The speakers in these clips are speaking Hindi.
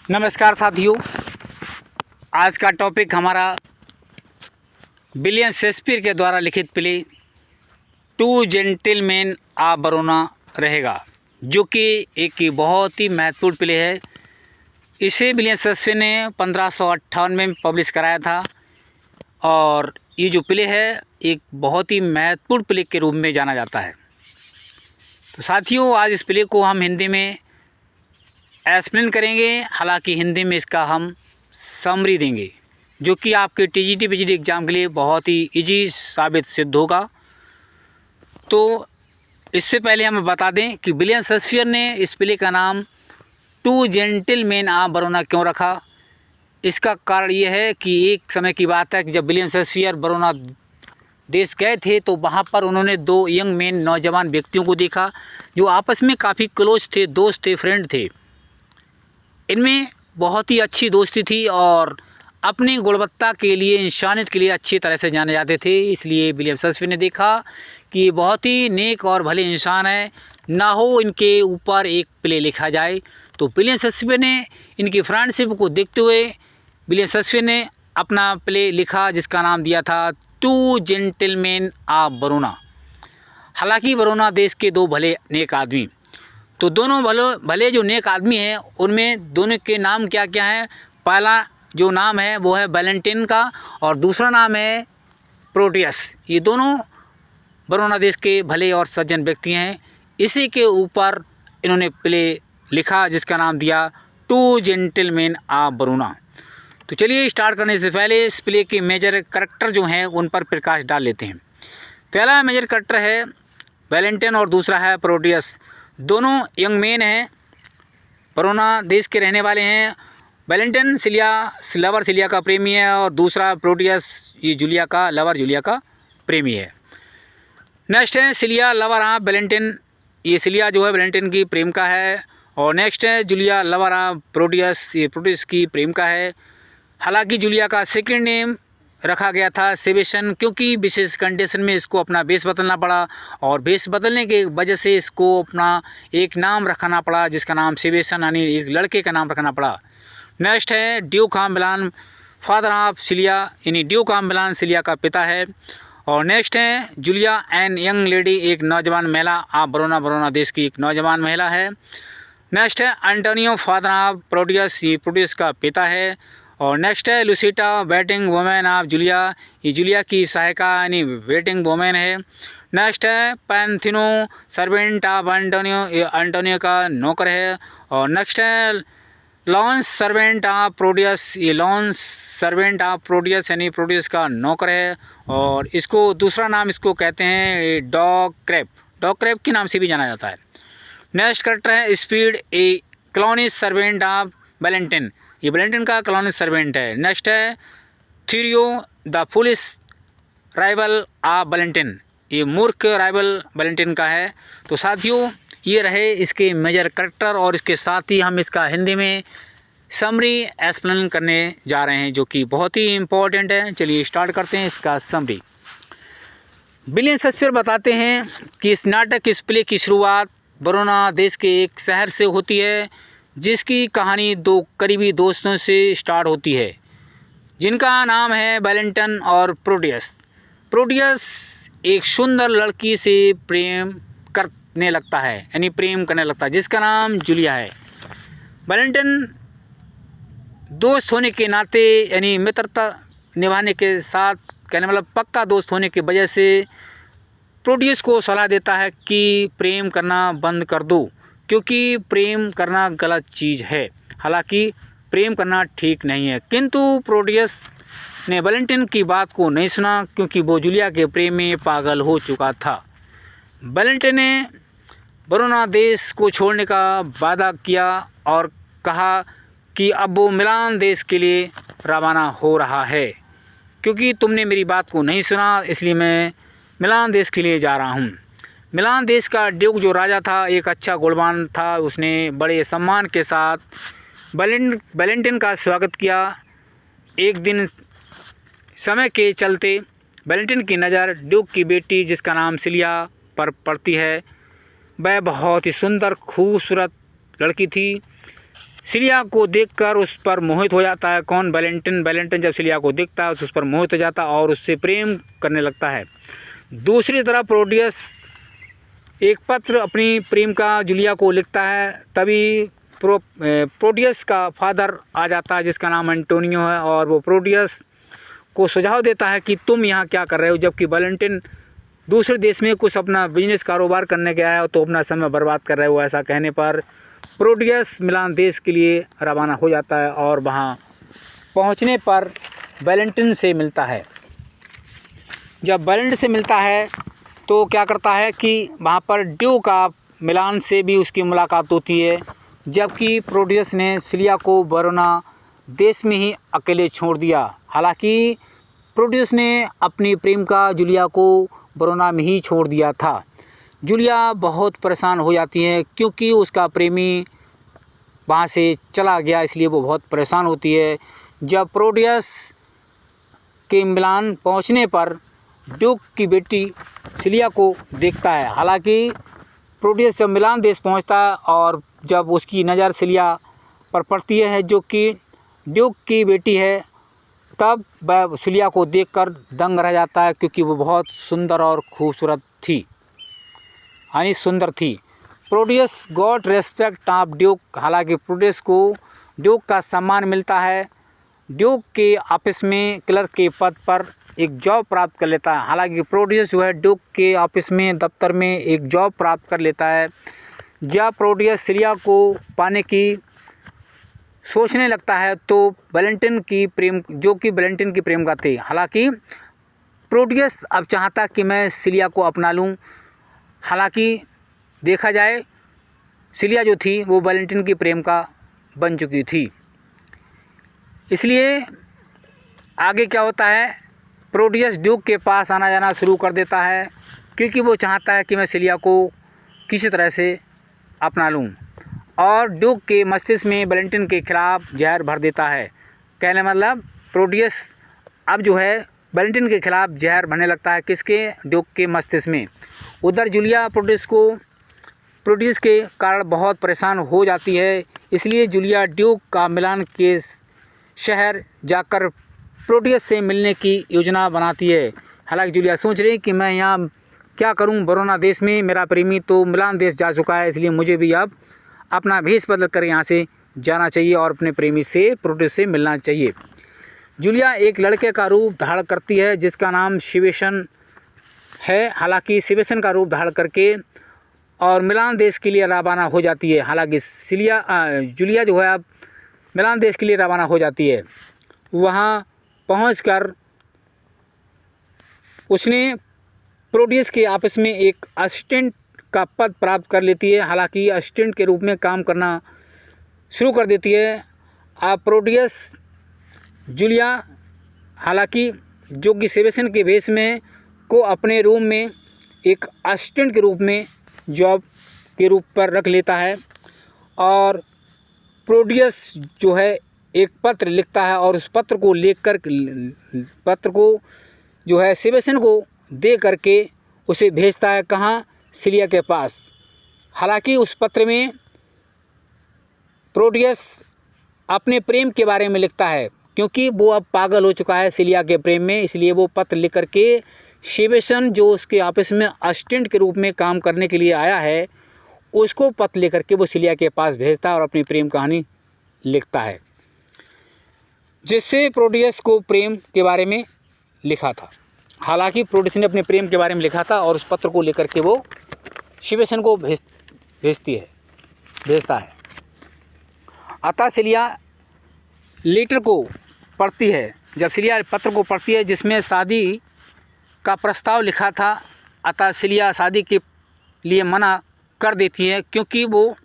नमस्कार साथियों, आज का टॉपिक हमारा विलियम शेक्सपियर के द्वारा लिखित प्ले टू जेंटलमैन ऑफ वरोना रहेगा, जो कि एक बहुत ही महत्वपूर्ण प्ले है। इसे विलियम शेक्सपियर ने 1558 में पब्लिश कराया था और ये जो प्ले है एक बहुत ही महत्वपूर्ण प्ले के रूप में जाना जाता है। तो साथियों, आज इस प्ले को हम हिंदी में एक्सप्लेन करेंगे, हालांकि हिंदी में इसका हम समरी देंगे, जो कि आपके टीजीटी पीजीटी एग्ज़ाम के लिए बहुत ही इजी साबित सिद्ध होगा। तो इससे पहले हम बता दें कि विलियम शेक्सपियर ने इस प्ले का नाम टू जेंटलमैन ऑफ वरोना क्यों रखा। इसका कारण ये है कि एक समय की बात है कि जब विलियम शेक्सपियर वरोना देश गए थे तो वहाँ पर उन्होंने दो यंग मैन नौजवान व्यक्तियों को देखा जो आपस में काफ़ी क्लोज थे, दोस्त थे, फ्रेंड थे। इनमें बहुत ही अच्छी दोस्ती थी और अपनी गुणवत्ता के लिए, इंसानियत के लिए अच्छी तरह से जाने जाते थे। इसलिए विलियम शेक्सपियर ने देखा कि ये बहुत ही नेक और भले इंसान है, ना हो इनके ऊपर एक प्ले लिखा जाए। तो विलियम शेक्सपियर ने इनकी फ्रेंडशिप को देखते हुए विलियम शेक्सपियर ने अपना प्ले लिखा, जिसका नाम दिया था टू जेंटलमैन ऑफ वरोना। हालांकि वरोना देश के दो भले नेक आदमी, तो दोनों भले जो नेक आदमी हैं उनमें दोनों के नाम क्या क्या हैं। पहला जो नाम है वो है वैलेंटाइन का और दूसरा नाम है प्रोटियस। ये दोनों वरोना देश के भले और सज्जन व्यक्ति हैं। इसी के ऊपर इन्होंने प्ले लिखा, जिसका नाम दिया टू जेंटलमैन ऑफ वरोना। तो चलिए स्टार्ट करने से पहले इस प्ले के मेजर करैक्टर जो हैं उन पर प्रकाश डाल लेते हैं। पहला मेजर करैक्टर है वैलेंटाइन और दूसरा है प्रोटियस। दोनों यंग मैन हैं, वरोना देश के रहने वाले हैं। वैलेंटाइन सिलिया का प्रेमी है और दूसरा प्रोटियस ये जूलिया का लवर, जूलिया का प्रेमी है। नेक्स्ट है सिलिया लवर ऑफ वैलेंटाइन। ये सिलिया जो है वैलेंटाइन की प्रेम का है। और नेक्स्ट है जूलिया लवर ऑफ प्रोटियस, ये प्रोटियस की प्रेम का है। हालांकि जूलिया का सेकंड नेम रखा गया था सेबेस्टियन, क्योंकि विशेष कंडीशन में इसको अपना वेश बदलना पड़ा और वेश बदलने के वजह से इसको अपना एक नाम रखना पड़ा, जिसका नाम सेबेस्टियन यानी एक लड़के का नाम रखना पड़ा। नेक्स्ट है Duke of Milan, father of cilia, यानी ड्यूक ऑफ मिलान सिलिया का पिता है। और नेक्स्ट है जूलिया एंड यंग लेडी, एक नौजवान महिला ऑफ वरोना, वरोना देश की एक नौजवान महिला है। नेक्स्ट है एंटोनियो, फादर ऑफ प्रोटियस, ये प्रोटियस का पिता है। और नेक्स्ट है लुसिटा, वेटिंग वुमेन ऑफ जूलिया, ये जूलिया की सहायिका यानी वेटिंग वुमेन है। नेक्स्ट है पैंथिनो, सर्वेंट ऑफ एंटोनियो, ये एंटोनियो का नौकर है। और नेक्स्ट है लॉन्स, सर्वेंट ऑफ प्रोटियस, ये लॉन्स सर्वेंट ऑफ प्रोटियस यानी प्रोटियस का नौकर है। और इसको दूसरा नाम इसको कहते हैं डॉग क्रैप, डॉग क्रैप के नाम से भी जाना जाता है। नेक्स्ट कैरेक्टर है speed, a clownish servant of Valentine, ये वैलेंटाइन का क्लोनिस सर्वेंट है। नेक्स्ट है Thurio, the foolish rival of Valentine, ये मूर्ख राइवल वैलेंटाइन का है। तो साथियों, ये रहे इसके मेजर कैरेक्टर और इसके साथ ही हम इसका हिंदी में समरी एक्सप्लेन करने जा रहे हैं, जो कि बहुत ही इम्पोर्टेंट है। चलिए स्टार्ट करते हैं इसका समरी। विलियम शेक्सपियर बताते हैं कि इस नाटक, इस प्ले की शुरुआत वरोना देश के एक शहर से होती है, जिसकी कहानी दो करीबी दोस्तों से स्टार्ट होती है, जिनका नाम है वैलेंटाइन और प्रोटियस। प्रोटियस एक सुंदर लड़की से प्रेम करने लगता है, यानी प्रेम करने लगता है, जिसका नाम जूलिया है। वैलेंटाइन दोस्त होने के नाते, यानी मित्रता निभाने के साथ, कहने मतलब पक्का दोस्त होने की वजह से प्रोटियस को सलाह देता है कि प्रेम करना बंद कर दो, क्योंकि प्रेम करना गलत चीज़ है। हालांकि प्रेम करना ठीक नहीं है, किंतु प्रोटियस ने वैलेंटाइन की बात को नहीं सुना, क्योंकि वो जूलिया के प्रेम में पागल हो चुका था। वैलेंटाइन ने वरोना देश को छोड़ने का वादा किया और कहा कि अब वो मिलान देश के लिए रवाना हो रहा है। क्योंकि तुमने मेरी बात को नहीं सुना, इसलिए मैं मिलान देश के लिए जा रहा हूँ। मिलान देश का ड्यूक जो राजा था एक अच्छा गुणवान था, उसने बड़े सम्मान के साथ वैलेंटाइन का स्वागत किया। एक दिन समय के चलते वैलेंटाइन की नज़र ड्यूक की बेटी, जिसका नाम सिलिया, पर पड़ती है। वह बहुत ही सुंदर खूबसूरत लड़की थी। सिलिया को देखकर उस पर मोहित हो जाता है। कौन? वैलेंटिन। वैलेंटिन जब सिलिया को देखता है उस पर मोहित हो जाता है और उससे प्रेम करने लगता है। दूसरी तरफ प्रोटियस एक पत्र अपनी प्रेमिका जूलिया को लिखता है। तभी प्रोटियस का फादर आ जाता है जिसका नाम एंटोनियो है, और वो प्रोटियस को सुझाव देता है कि तुम यहाँ क्या कर रहे हो, जबकि वैलेंटिन दूसरे देश में कुछ अपना बिजनेस कारोबार करने गया है तो अपना समय बर्बाद कर रहे हो। ऐसा कहने पर प्रोटियस मिलान देश के लिए रवाना हो जाता है और वहाँ पहुँचने पर वैलेंटिन से मिलता है। जब वैलेंटिन से मिलता है तो क्या करता है कि वहाँ पर ड्यूक ऑफ मिलान से भी उसकी मुलाकात होती है, जबकि प्रोटियस ने सिलिया को वरोना देश में ही अकेले छोड़ दिया। हालांकि प्रोटियस ने अपनी प्रेमिका जूलिया को वरोना में ही छोड़ दिया था। जूलिया बहुत परेशान हो जाती है क्योंकि उसका प्रेमी वहाँ से चला गया, इसलिए वो बहुत परेशान होती है। जब प्रोटियस के मिलान पहुँचने पर ड्यूक की बेटी सिलिया को देखता है। हालांकि प्रोटियस जब मिलान देश पहुंचता है और जब उसकी नज़र सिलिया पर पड़ती है जो कि ड्यूक की बेटी है, तब वह सिलिया को देखकर दंग रह जाता है क्योंकि वो बहुत सुंदर और खूबसूरत थी, यानी सुंदर थी। Proteus got respect of Duke. हालांकि प्रोटियस को ड्यूक का सम्मान मिलता है। ड्यूक के ऑफिस में क्लर्क के पद पर एक जॉब प्राप्त कर लेता है। हालांकि प्रोटियस जो है ड्यूक के ऑफिस में दफ्तर में एक जॉब प्राप्त कर लेता है। जब प्रोटियस सिलिया को पाने की सोचने लगता है तो वैलेंटिन की वैलेंटिन की प्रेमिका थी। हालांकि प्रोटियस अब चाहता कि मैं सिलिया को अपना लूं। हालांकि देखा जाए सिलिया जो थी वो वैलेंटिन की प्रेमिका बन चुकी थी। इसलिए आगे क्या होता है, प्रोटियस ड्यूक के पास आना जाना शुरू कर देता है क्योंकि वो चाहता है कि मैं सिलिया को किसी तरह से अपना लूं, और ड्यूक के मस्तिष्क में वैलेंटिन के खिलाफ जहर भर देता है। कहने मतलब प्रोटियस अब जो है वैलेंटिन के खिलाफ जहर भरने लगता है। किसके? ड्यूक के मस्तिष्क में। उधर जूलिया प्रोटियस के कारण बहुत परेशान हो जाती है। इसलिए जूलिया ड्यूक का मिलान के शहर जाकर प्रोटियस से मिलने की योजना बनाती है। हालांकि जूलिया सोच रही है कि मैं यहाँ क्या करूँ, वरोना देश में मेरा प्रेमी तो मिलान देश जा चुका है, इसलिए मुझे भी अब अपना भेष बदल कर यहाँ से जाना चाहिए और अपने प्रेमी से प्रोटियस से मिलना चाहिए। जूलिया एक लड़के का रूप धारण करती है जिसका नाम शिवेशन है। हालांकि शिवेशन का रूप धारण करके और मिलान देश के लिए रवाना हो जाती है। हालांकि जूलिया जो है अब मिलान देश के लिए रवाना हो जाती है। वहाँ पहुंचकर उसने प्रोटियस के ऑफिस में एक असिस्टेंट का पद प्राप्त कर लेती है। हालांकि असिस्टेंट के रूप में काम करना शुरू कर देती है। अब प्रोटियस जूलिया हालांकि जो कि शिवेशन के भेष में को अपने रूम में एक असिस्टेंट के रूप में जॉब के रूप पर रख लेता है, और प्रोटियस जो है एक पत्र लिखता है और उस पत्र को जो है शिवेशन को दे करके उसे भेजता है। कहाँ? सिलिया के पास। हालांकि उस पत्र में प्रोटियस अपने प्रेम के बारे में लिखता है क्योंकि वो अब पागल हो चुका है सिलिया के प्रेम में, इसलिए वो पत्र लिख करके शिवेशन जो उसके ऑफिस में असिस्टेंट के रूप में काम करने के लिए आया है उसको पत्र लेकर के वो सिलिया के पास भेजता है और अपनी प्रेम कहानी लिखता है, जिससे प्रोटियस को प्रेम के बारे में लिखा था। हालांकि प्रोटियस ने अपने प्रेम के बारे में लिखा था और उस पत्र को लेकर के वो शिवेशन को भेजता है। अतः सिलिया लेटर को पढ़ती है। जब सिलिया पत्र को पढ़ती है जिसमें शादी का प्रस्ताव लिखा था, अतः सिलिया शादी के लिए मना कर देती है क्योंकि वो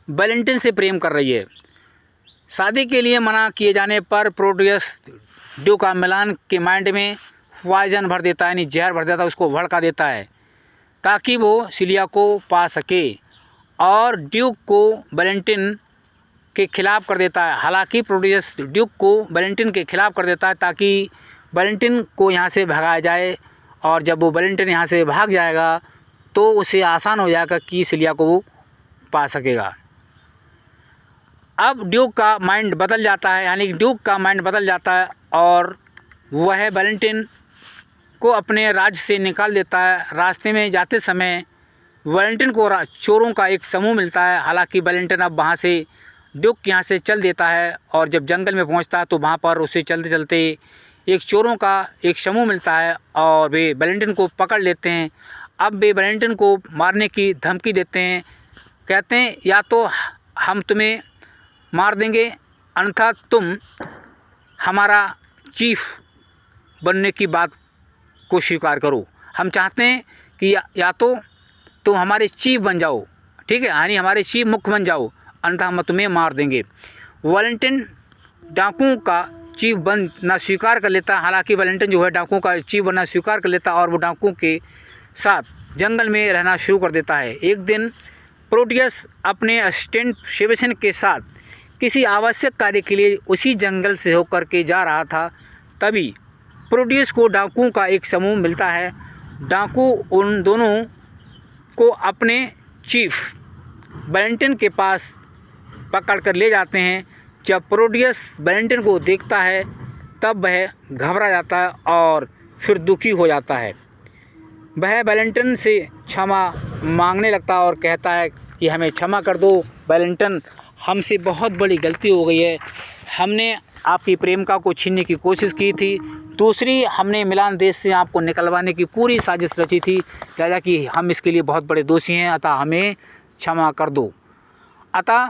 वैलेंटिन से प्रेम कर रही है। शादी के लिए मना किए जाने पर प्रोटियस ड्यूक ऑफ मिलान के माइंड में पॉइजन भर देता है, यानी जहर भर देता है, उसको भड़का देता है ताकि वो सिलिया को पा सके और ड्यूक को वैलेंटिन के खिलाफ़ कर देता है। हालांकि प्रोटियस ड्यूक को वैलेंटिन के खिलाफ़ कर देता है ताकि वैलेंटिन को यहाँ से भगाया जाए, और जब वो वैलेंटिन यहाँ से भाग जाएगा तो उसे आसान हो जाएगा कि सिलिया को वो पा सकेगा। अब ड्यूक का माइंड बदल जाता है, यानी कि ड्यूक का माइंड बदल जाता है और वह वैलेंटाइन को अपने राज्य से निकाल देता है। रास्ते में जाते समय वैलेंटाइन को चोरों का एक समूह मिलता है। हालांकि वैलेंटाइन अब वहाँ से ड्यूक के यहाँ से चल देता है और जब जंगल में पहुँचता है तो वहाँ पर उसे चलते चलते एक चोरों का एक समूह मिलता है और वे वैलेंटाइन को पकड़ लेते हैं। अब वे वैलेंटाइन को मारने की धमकी देते हैं, कहते हैं या तो हम तुम्हें मार देंगे अन्यथा तुम हमारा चीफ बनने की बात को स्वीकार करो। हम चाहते हैं कि या तो तुम हमारे चीफ बन जाओ, ठीक है, यानी हमारे चीफ मुख्य बन जाओ, अन्यथा हम तुम्हें मार देंगे। वैलेंटाइन डाकुओं का चीफ बनना स्वीकार कर लेता है। हालांकि वैलेंटाइन जो है डाकुओं का चीफ बनना स्वीकार कर लेता है और वो डाकुओं के साथ जंगल में रहना शुरू कर देता है। एक दिन प्रोटियस अपने असिस्टेंट सेबेस्टियन के साथ किसी आवश्यक कार्य के लिए उसी जंगल से होकर के जा रहा था। तभी प्रोटियस को डाकुओं का एक समूह मिलता है। डाकू उन दोनों को अपने चीफ वैलेंटाइन के पास पकड़ कर ले जाते हैं। जब प्रोटियस वैलेंटाइन को देखता है तब वह घबरा जाता है और फिर दुखी हो जाता है। वह वैलेंटाइन से क्षमा मांगने लगता है और कहता है कि हमें क्षमा कर दो वैलेंटाइन, हमसे बहुत बड़ी गलती हो गई है। हमने आपकी प्रेमिका को छीनने की कोशिश की थी, दूसरी हमने मिलान देश से आपको निकलवाने की पूरी साजिश रची थी, राजा कि हम इसके लिए बहुत बड़े दोषी हैं, अतः हमें क्षमा कर दो। अतः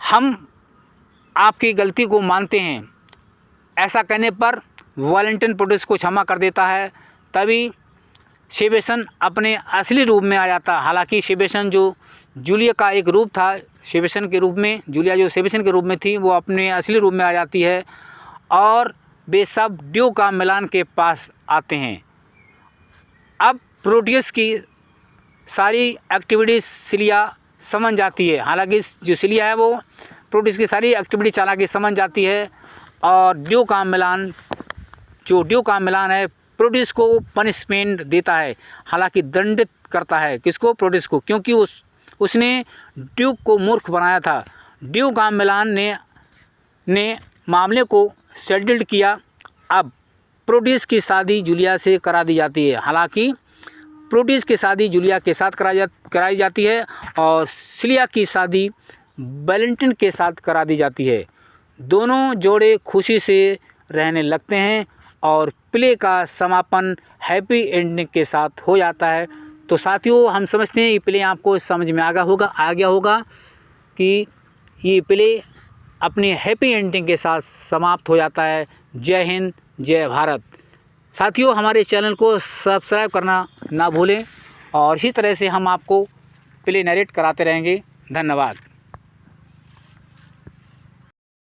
हम आपकी गलती को मानते हैं। ऐसा कहने पर वैलेंटाइन प्रोटियस को क्षमा कर देता है। तभी सेबेस्टियन अपने असली रूप में आ जाता है। हालांकि सेबेस्टियन जो जूलिया का एक रूप था, सेबेस्टियन के रूप में जूलिया जो सेबेस्टियन के रूप में थी वो अपने असली रूप में आ जाती है और वे सब ड्यूक का मिलान के पास आते हैं। अब प्रोटियस की सारी एक्टिविटीज़ सिलिया समझ जाती है। हालांकि जो सिलिया है वो प्रोटियस की सारी एक्टिविटी चालाकी समझ जाती है और ड्यूक का मिलान है प्रोटियस को पनिशमेंट देता है। हालांकि दंडित करता है किसको, प्रोटियस को, क्योंकि उसने ड्यूक को मूर्ख बनाया था। ड्यूक का मिलान ने मामले को सेटल्ड किया। अब प्रोटियस की शादी जूलिया से करा दी जाती है। हालांकि प्रोटियस की शादी जूलिया के साथ कराई जाती है और सिलिया की शादी वैलेंटाइन के साथ करा दी जाती है। दोनों जोड़े खुशी से रहने लगते हैं और प्ले का समापन हैप्पी एंडिंग के साथ हो जाता है। तो साथियों, हम समझते हैं ये प्ले आपको समझ में आ गया होगा कि ये प्ले अपनी हैप्पी एंडिंग के साथ समाप्त हो जाता है। जय हिंद, जय भारत। साथियों, हमारे चैनल को सब्सक्राइब करना ना भूलें और इसी तरह से हम आपको प्ले नरेट कराते रहेंगे। धन्यवाद।